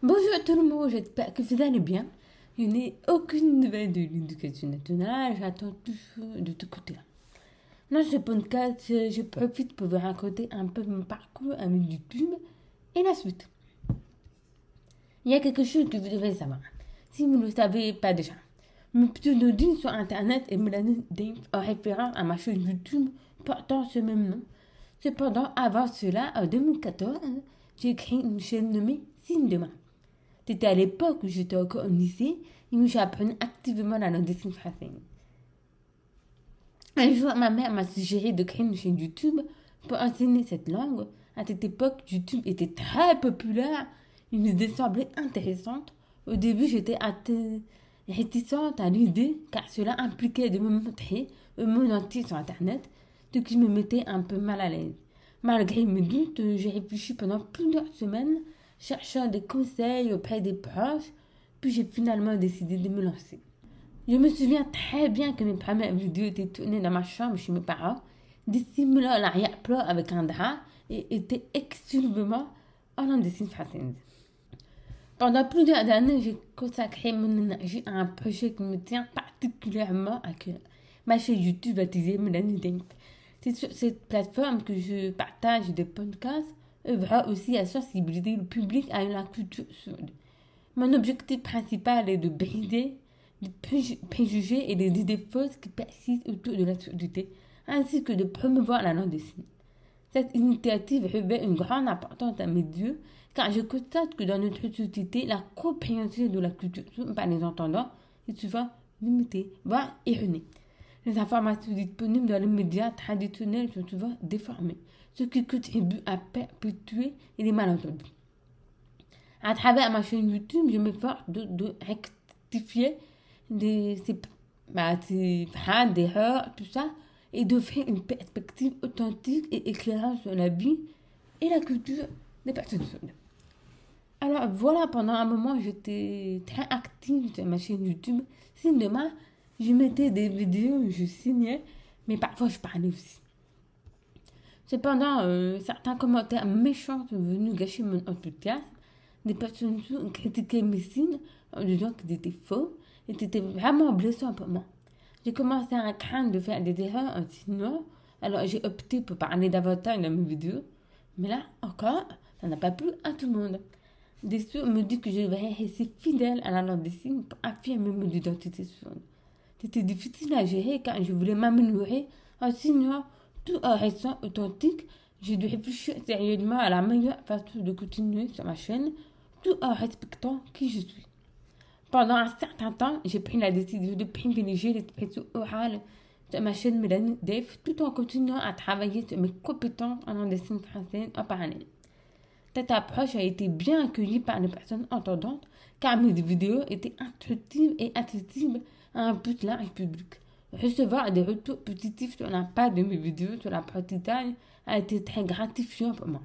Bonjour tout le monde, j'espère que vous allez bien. Je n'ai aucune nouvelle de l'éducation nationale, j'attends toujours de tout côté. Dans ce podcast, je profite pour vous raconter un peu mon parcours avec YouTube et la suite. Il y a quelque chose que vous devez savoir, si vous ne le savez pas déjà. Mon pseudonyme sur internet est Mélanie Dave en référence à ma chaîne YouTube portant ce même nom. Cependant, avant cela, en 2014, j'ai créé une chaîne nommée Signe de main. C'était à l'époque où j'étais encore au lycée et où j'apprenais activement la langue des signes française. Un jour, ma mère m'a suggéré de créer une chaîne YouTube pour enseigner cette langue. À cette époque, YouTube était très populaire. Il me semblait intéressante. Au début, j'étais réticente à l'idée car cela impliquait de me montrer au monde entier sur Internet, ce qui me mettait un peu mal à l'aise. Malgré mes doutes, j'ai réfléchi pendant plusieurs semaines, cherchant des conseils auprès des proches, puis j'ai finalement décidé de me lancer. Je me souviens très bien que mes premières vidéos étaient tournées dans ma chambre chez mes parents, dissimulant l'arrière-plan avec un drap et étaient exclusivement en langue des signes française. Pendant plusieurs années, j'ai consacré mon énergie à un projet qui me tient particulièrement à cœur. Ma chaîne YouTube baptisée Mélanie Dave. C'est sur cette plateforme que je partage des podcasts, œuvrant aussi à sensibiliser le public à la culture sourde. Mon objectif principal est de briser les préjugés et les idées fausses qui persistent autour de la surdité, ainsi que de promouvoir la langue des signes. Cette initiative revêt une grande importance à mes yeux, car je constate que dans notre société, la compréhension de la culture sourde par les entendants est souvent limitée, voire erronée. Les informations disponibles dans les médias traditionnels sont souvent déformées, ce qui contribue à perpétuer les malentendus. À travers ma chaîne YouTube, je m'efforce de rectifier ces phrases d'erreur, tout ça, et d'offrir une perspective authentique et éclairante sur la vie et la culture des personnes sourdes. Alors voilà, pendant un moment, j'étais très active sur ma chaîne YouTube. Sinon, je mettais des vidéos, je signais, mais parfois je parlais aussi. Cependant, certains commentaires méchants sont venus gâcher mon enthousiasme. Des personnes ont critiqué mes signes en disant qu'ils étaient faux et c'était vraiment blessant pour moi. J'ai commencé à craindre de faire des erreurs en signant, alors j'ai opté pour parler davantage dans mes vidéos. Mais là encore, ça n'a pas plu à tout le monde. Des sourds me disent que je devrais rester fidèle à la langue des signes pour affirmer mon identité sourde. C'était difficile à gérer car je voulais m'améliorer en signant tout en restant authentique. J'ai dû réfléchir sérieusement à la meilleure façon de continuer sur ma chaîne tout en respectant qui je suis. Pendant un certain temps, j'ai pris la décision de privilégier l'expression orale sur ma chaîne Mélanie Dave tout en continuant à travailler sur mes compétences en langue des signes française en parallèle. Cette approche a été bien accueillie par les personnes entendantes car mes vidéos étaient instructives et accessibles à un plus large public. Recevoir des retours positifs sur l'impact de mes vidéos sur l'apprentissage a été très gratifiant pour moi.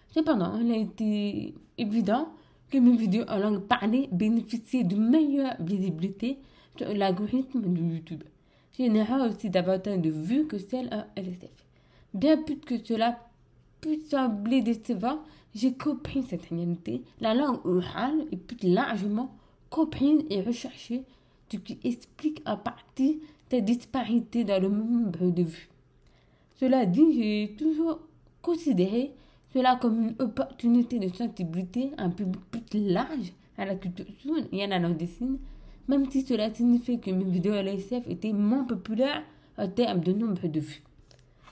Cependant, il a été évident que mes vidéos en langue parlée bénéficiaient de meilleure visibilité sur l'algorithme de YouTube, générant aussi davantage de vues que celles en LSF. Bien plus que cela puisse sembler décevant, j'ai compris cette réalité. La langue orale est plus largement comprise et recherchée, ce qui explique en partie cette disparité dans le nombre de vues. Cela dit, j'ai toujours considéré cela comme une opportunité de sensibilité à un public plus large à la culture sourde et à la langue des signes, même si cela signifiait que mes vidéos à l'ASF étaient moins populaires en termes de nombre de vues.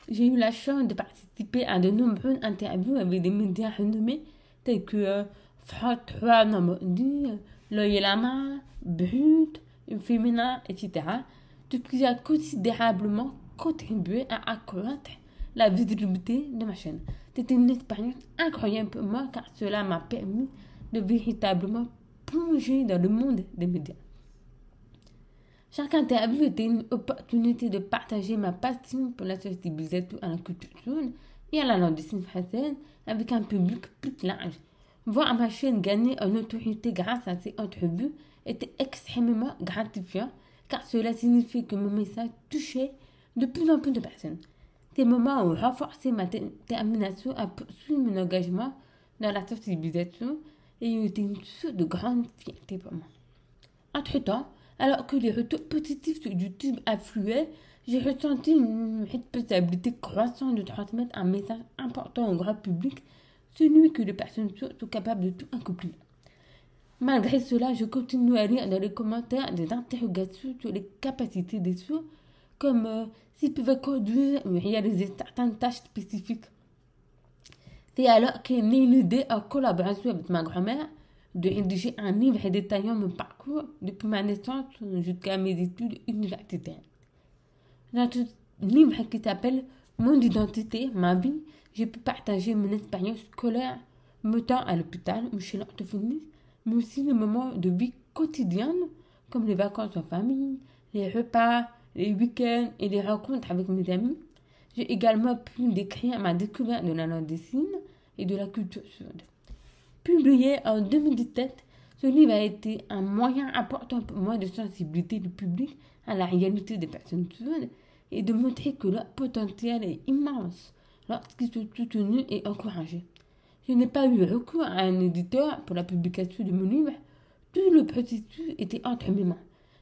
J'ai eu la chance de participer à de nombreuses interviews avec des médias renommés tels que France 3 Normandie, L'Oeil et la Main, Brut, Féminin, etc. Ce qui a considérablement contribué à accroître la visibilité de ma chaîne. C'était une expérience incroyable pour moi car cela m'a permis de véritablement plonger dans le monde des médias. Chaque interview était une opportunité de partager ma passion pour la sensibilisation à la culture sourde et à la langue des signes française avec un public plus large. Voir ma chaîne gagner en autorité grâce à ces entrevues était extrêmement gratifiant car cela signifiait que mon message touchait de plus en plus de personnes. Ces moments ont renforcé ma détermination à poursuivre mon engagement dans la sensibilisation et était une source de grande fierté pour moi. Entre-temps, alors que les retours positifs sur YouTube affluaient, j'ai ressenti une responsabilité croissante de transmettre un message important au grand public, celui que les personnes sont capables de tout accomplir. Malgré cela, je continue à lire dans les commentaires des interrogations sur les capacités des sourds, comme s'ils pouvaient conduire ou réaliser certaines tâches spécifiques. C'est alors qu'est née l'idée, en collaboration avec ma grand-mère, de rédiger un livre détaillant mon parcours depuis ma naissance jusqu'à mes études universitaires. Dans ce livre qui s'appelle Mon identité, ma vie, j'ai pu partager mon expérience scolaire, mon temps à l'hôpital ou chez l'orthophoniste, mais aussi les moments de vie quotidienne, comme les vacances en famille, les repas, les week-ends et les rencontres avec mes amis. J'ai également pu décrire ma découverte de la langue des signes et de la culture sourde. Publié en 2017, ce livre a été un moyen important pour moi de sensibiliser le public à la réalité des personnes sourdes et de montrer que leur potentiel est immense lorsqu'ils sont soutenus et encouragés. Je n'ai pas eu recours à un éditeur pour la publication de mon livre. Tout le processus était entre mes mains.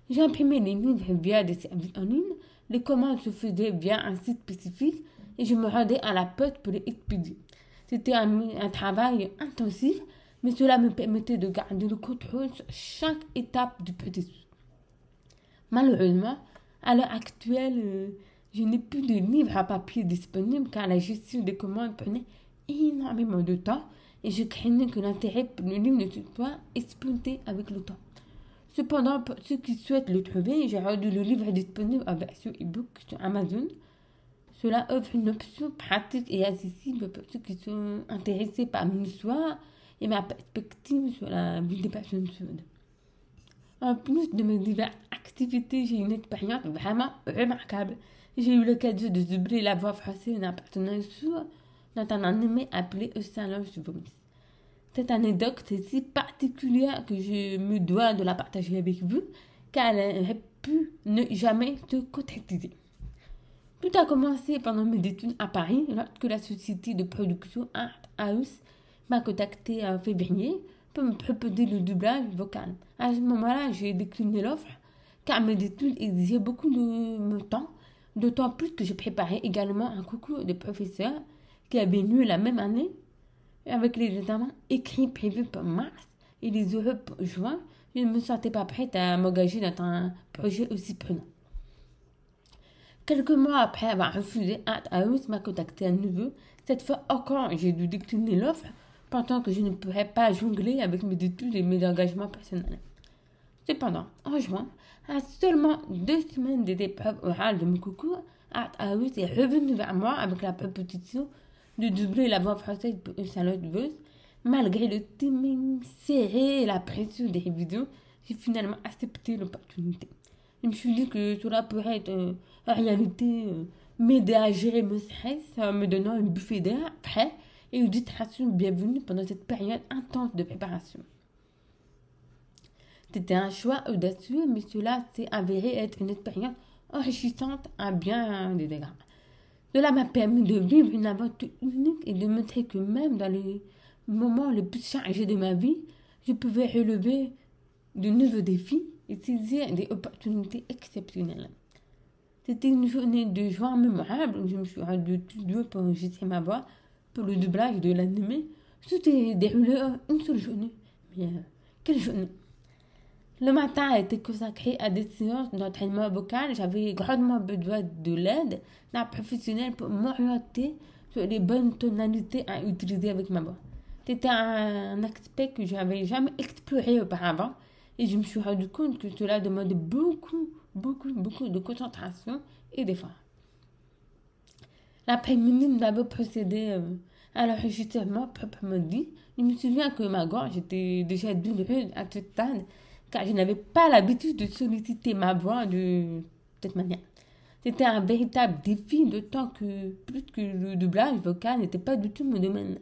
J'ai imprimé les livres via des services en ligne, les commandes se faisaient via un site spécifique et je me rendais à la poste pour les expédier. C'était un travail intensif, mais cela me permettait de garder le contrôle sur chaque étape du processus. Malheureusement, à l'heure actuelle, je n'ai plus de livres à papier disponibles car la gestion des commandes prenait énormément de temps et je craignais que l'intérêt pour le livre ne soit exploité avec le temps. Cependant, pour ceux qui souhaitent le trouver, j'ai rendu le livre disponible en version e-book sur Amazon. Cela offre une option pratique et accessible pour ceux qui sont intéressés par mon histoire et ma perspective sur la vie des personnes sourdes. En plus de mes diverses activités, j'ai une expérience vraiment remarquable. J'ai eu l'occasion de doubler la voix française d'un personnage sourd dans un animé appelé A Silence Voice. Cette anecdote est si particulière que je me dois de la partager avec vous, car elle aurait pu ne jamais se concrétiser. Tout a commencé pendant mes études à Paris, lorsque la société de production Art House m'a contacté en février pour me proposer le doublage vocal. À ce moment-là, j'ai décliné l'offre, car mes études exigeaient beaucoup de mon temps, d'autant plus que je préparais également un concours de professeur qui avait lieu la même année, avec les examens écrits prévus pour mars et les oraux pour juin. Je ne me sentais pas prête à m'engager dans un projet aussi prenant. Quelques mois après avoir refusé, Art House m'a contacté à nouveau. Cette fois encore, j'ai dû décliner l'offre, pensant que je ne pourrais pas jongler avec mes études et mes engagements personnels. Cependant, en juin, à seulement 2 semaines des épreuves orales de mon concours, Art House est revenu vers moi avec la proposition de doubler la voix française pour une salade de buzz. Malgré le timing serré et la pression des révisions, j'ai finalement accepté l'opportunité. Je me suis dit que cela pourrait être en réalité m'aider à gérer mon stress en me donnant un buffet d'air frais et une distraction bienvenue pendant cette période intense de préparation. C'était un choix audacieux, mais cela s'est avéré être une expérience enrichissante à bien des égards. Cela m'a permis de vivre une aventure unique et de montrer que même dans les moments les plus chargés de ma vie, je pouvais relever de nouveaux défis et saisir des opportunités exceptionnelles. C'était une journée de joie mémorable où je me suis rendue au studio pour enregistrer ma voix pour le doublage de l'animé. Tout est déroulé en une seule journée. Mais quelle journée! Le matin a été consacré à des séances d'entraînement vocal. J'avais grandement besoin de l'aide d'un professionnel pour m'orienter sur les bonnes tonalités à utiliser avec ma voix. C'était un aspect que je n'avais jamais exploré auparavant et je me suis rendu compte que cela demandait beaucoup de concentration et d'effort. L'après-midi, nous avons procédé à l'enregistrement proprement dit. Je me souviens que ma gorge était déjà douloureuse à ce stade, car je n'avais pas l'habitude de solliciter ma voix de cette manière. C'était un véritable défi, d'autant que plus que le doublage vocal n'était pas du tout mon domaine.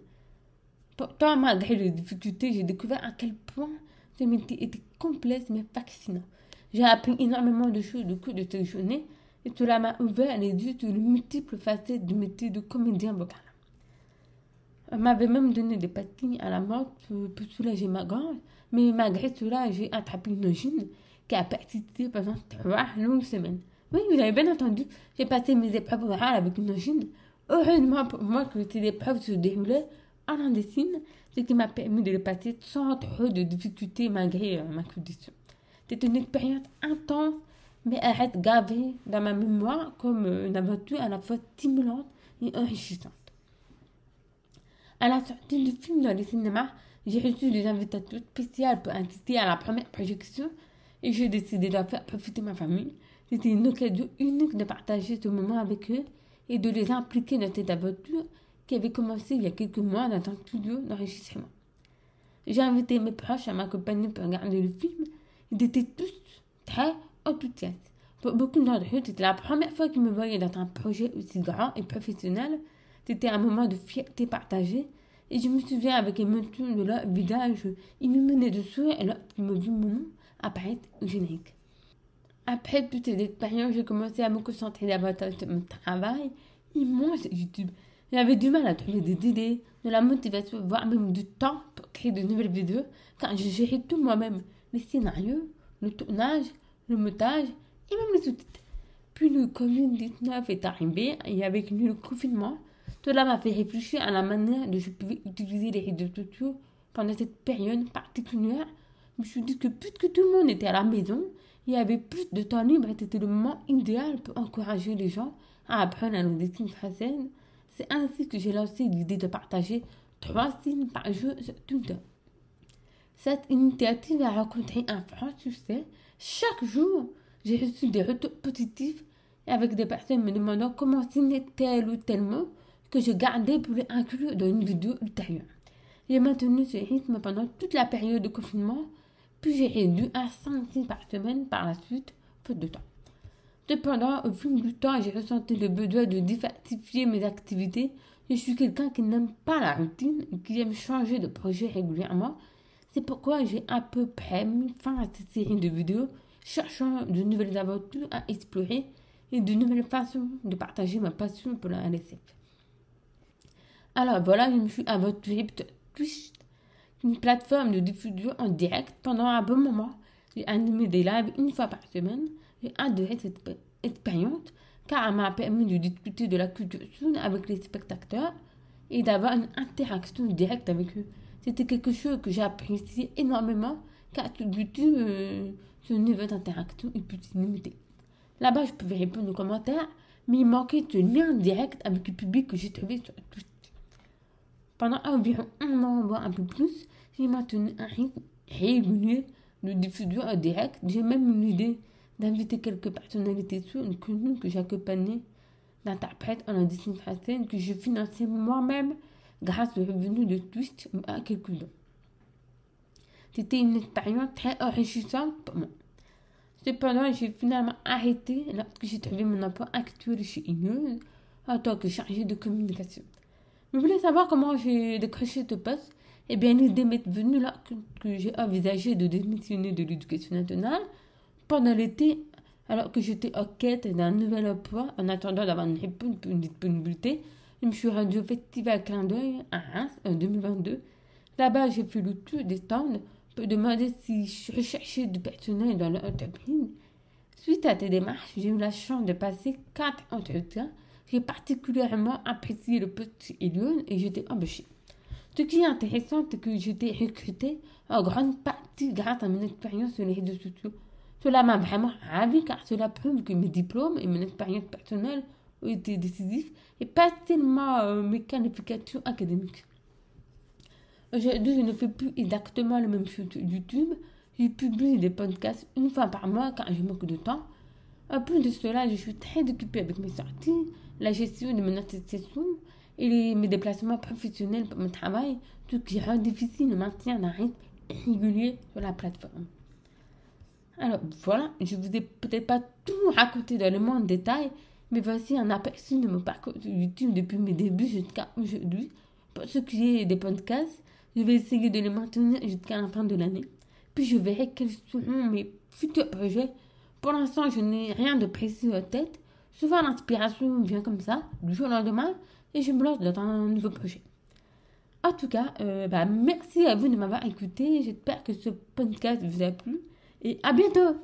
Pourtant, malgré les difficultés, j'ai découvert à quel point ce métier était complexe mais fascinant. J'ai appris énormément de choses au cours de cette journée et cela m'a ouvert les yeux sur les multiples facettes du métier de comédien vocal. On m'avait même donné des pastilles à la mode pour soulager ma gorge. Mais malgré cela, j'ai attrapé une angine qui a persisté pendant 3 longues semaines. Oui, vous avez bien entendu, j'ai passé mes épreuves orales avec une angine. Heureusement pour moi que ces épreuves se déroulaient en clandestine, ce qui m'a permis de les passer sans trop de difficultés malgré ma condition. C'était une expérience intense, mais elle reste gravée dans ma mémoire comme une aventure à la fois stimulante et enrichissante. À la sortie du film dans les cinémas, j'ai reçu des invitations spéciales pour assister à la première projection et j'ai décidé d'en faire profiter ma famille. C'était une occasion unique de partager ce moment avec eux et de les impliquer dans cette aventure qui avait commencé il y a quelques mois dans un studio d'enregistrement. J'ai invité mes proches à m'accompagner pour regarder le film. Ils étaient tous très enthousiastes. Pour beaucoup d'entre eux, c'était la première fois qu'ils me voyaient dans un projet aussi grand et professionnel. C'était un moment de fierté partagée et je me souviens avec émotion de leur visage illuminé de sourire lorsqu'ils me virent mon nom apparaître au générique. Après toutes ces expériences, j'ai commencé à me concentrer davantage sur mon travail immense sur YouTube. J'avais du mal à trouver des idées, de la motivation, voire même du temps pour créer de nouvelles vidéos, car je gérais tout moi-même, les scénarios, le tournage, le montage et même les sous-titres. Puis le Covid-19 est arrivé et avec lui le confinement, cela m'a fait réfléchir à la manière dont je pouvais utiliser les réseaux sociaux pendant cette période particulière. Je me suis dit que puisque tout le monde était à la maison, il y avait plus de temps libre et c'était le moment idéal pour encourager les gens à apprendre la langue française. C'est ainsi que j'ai lancé l'idée de partager 3 signes par jour sur Twitter. Cette initiative a rencontré un franc succès. Chaque jour, j'ai reçu des retours positifs et avec des personnes me demandant comment signer tel ou tel mot que je gardais pour les inclure dans une vidéo ultérieure. J'ai maintenu ce rythme pendant toute la période de confinement, puis j'ai réduit à 5 signes par semaine par la suite, faute de temps. Cependant, au fil du temps, j'ai ressenti le besoin de diversifier mes activités. Je suis quelqu'un qui n'aime pas la routine et qui aime changer de projet régulièrement. C'est pourquoi j'ai à peu près mis fin à cette série de vidéos, cherchant de nouvelles aventures à explorer et de nouvelles façons de partager ma passion pour la LSF. Alors voilà, je me suis aventurée sur Twitch, une plateforme de diffusion en direct pendant un bon moment. J'ai animé des lives 1 fois par semaine. J'ai adoré cette expérience car elle m'a permis de discuter de la culture sound avec les spectateurs et d'avoir une interaction directe avec eux. C'était quelque chose que j'ai apprécié énormément car sur YouTube, ce niveau d'interaction est plus limité. Là-bas, je pouvais répondre aux commentaires, mais il manquait ce lien direct avec le public que j'ai trouvé sur Twitch. Pendant environ 1 an, voire un peu plus, j'ai maintenu un rythme régulier de diffusion en direct. J'ai même eu l'idée d'inviter quelques personnalités sourdes connues que j'accompagnais d'interprètes en audition française que je finançais moi-même grâce aux revenus de Twitch à quelques dons. C'était une expérience très enrichissante pour moi. Cependant, j'ai finalement arrêté lorsque j'ai trouvé mon emploi actuel chez Inews en tant que chargée de communication. Vous voulez savoir comment j'ai décroché ce poste? Eh bien, l'idée m'est venue lorsque j'ai envisagé de démissionner de l'éducation nationale pendant l'été, alors que j'étais en quête d'un nouvel emploi en attendant d'avoir une réponse pour une disponibilité. Je me suis rendue au Festival Clin d'œil à Reims en 2022. Là-bas, j'ai fait le tour des stands pour demander si je recherchais du personnel dans l'entreprise. Suite à ces démarches, j'ai eu la chance de passer 4 entretiens. J'ai particulièrement apprécié le poste chez Elion et j'étais embauchée. Ce qui est intéressant, c'est que j'étais recrutée en grande partie grâce à mon expérience sur les réseaux sociaux. Cela m'a vraiment ravie car cela prouve que mes diplômes et mon expérience personnelle ont été décisifs et pas tellement mes qualifications académiques. Aujourd'hui, je ne fais plus exactement le même chose sur YouTube. Je publie des podcasts 1 fois par mois car je manque de temps. En plus de cela, je suis très occupée avec mes sorties, la gestion de mon association et mes déplacements professionnels pour mon travail, ce qui rend difficile le maintien d'un rythme régulier sur la plateforme. Alors voilà, je vous ai peut-être pas tout raconté dans le moins de détails, mais voici un aperçu de mon parcours sur YouTube depuis mes débuts jusqu'à aujourd'hui. Pour ce qui est des podcasts, je vais essayer de les maintenir jusqu'à la fin de l'année. Puis je verrai quels seront mes futurs projets. Pour l'instant, je n'ai rien de précis en tête. Souvent, l'inspiration vient comme ça, du jour au lendemain, et je me lance dans un nouveau projet. En tout cas, merci à vous de m'avoir écouté. J'espère que ce podcast vous a plu. Et à bientôt!